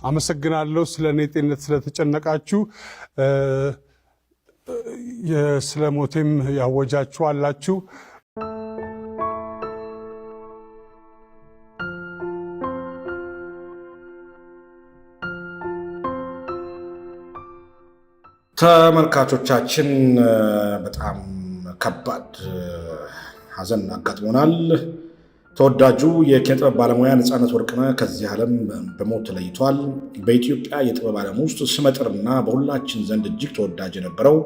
አመሰግናለሁ ስለኔ ጤንነት ስለተጨነቃችሁ ስለሞቴም ያወጃችሁ አላችሁ ተመልካቾቻችን በጣም ከባድ ሐዘን አጋጥሞናል ተወዳጁ የኪነጥበብ ባለሙያ ነፃነት ወርቅነህ ከዚህ ዓለም በሞት ተለይቷል በኢትዮጵያ የጥበብ ዓለም ውስጥ ስመጥርና በሁላችን ዘንድ እጅግ ተወዳጅ የነበረው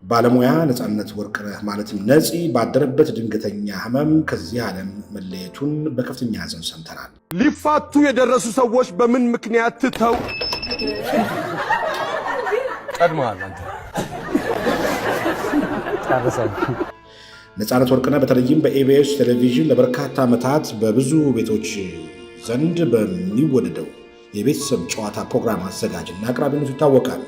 ባለሙያ ነፃነት ወርቅነህ ማለትም ነፂ ባደረበት ድንገተኛ ህመም ከዚህ ዓለም መለየቱን በከፍተኛ ሐዘን ሰምተናል ሊፋቱ የደረሱ ሰዎች በምን ምክንያት ትተው ቀድመዋል አንተ ታረሰው ነፃነት ወርቅነህ በተለይም በኢቢኤስ ቴሌቪዥን ለበርካታ ዓመታት በብዙ ቤቶች ዘንድ በሚወደደው የቤተሰብ ጨዋታ ፕሮግራም አዘጋጅና አቅራቢነቱ ይታወቃል።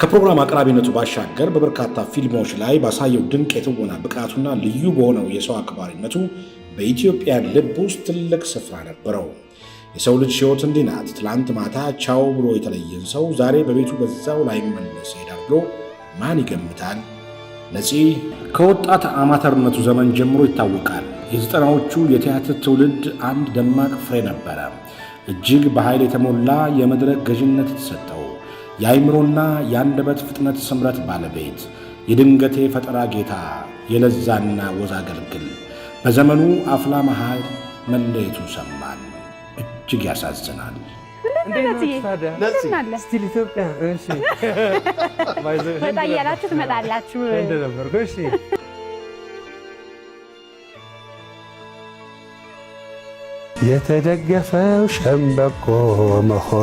ከፕሮግራም አቅራቢነቱ ባሻገር በበርካታ ፊልሞች ላይ ባሳየው ድንቅ የትወና ብቃቱና ልዩ በሆነው የሰው አክባሪነቱ በኢትዮጵያ ልብ ውስጥ ትልቅ ስፍራ ነበረው። የሰው ልጅ ሕይወት እንዲህ ናት። ትላንት ማታ ቻው ብሎ የተለየን ሰው ዛሬ በቤቱ በዛው ላይ መለስ ይሄዳል ብሎ ማን ይገምታል? ነፂ ከወጣት አማተርነቱ ዘመን ጀምሮ ይታወቃል። የዘጠናዎቹ የቲያትር ትውልድ አንድ ደማቅ ፍሬ ነበረ። እጅግ በኃይል የተሞላ የመድረክ ገዥነት የተሰጠው የአይምሮና የአንደበት ፍጥነት ስምረት ባለቤት የድንገቴ ፈጠራ ጌታ የለዛና ወዝ አገልግል በዘመኑ አፍላ መሃል መለየቱ ሰማን። እጅግ ያሳዝናል። ስቲል ኢትዮጵያ እሺ ወጣያላችሁ ትመጣላችሁ እንደነበርኩ እሺ የተደገፈው ሸምበቆ መሆን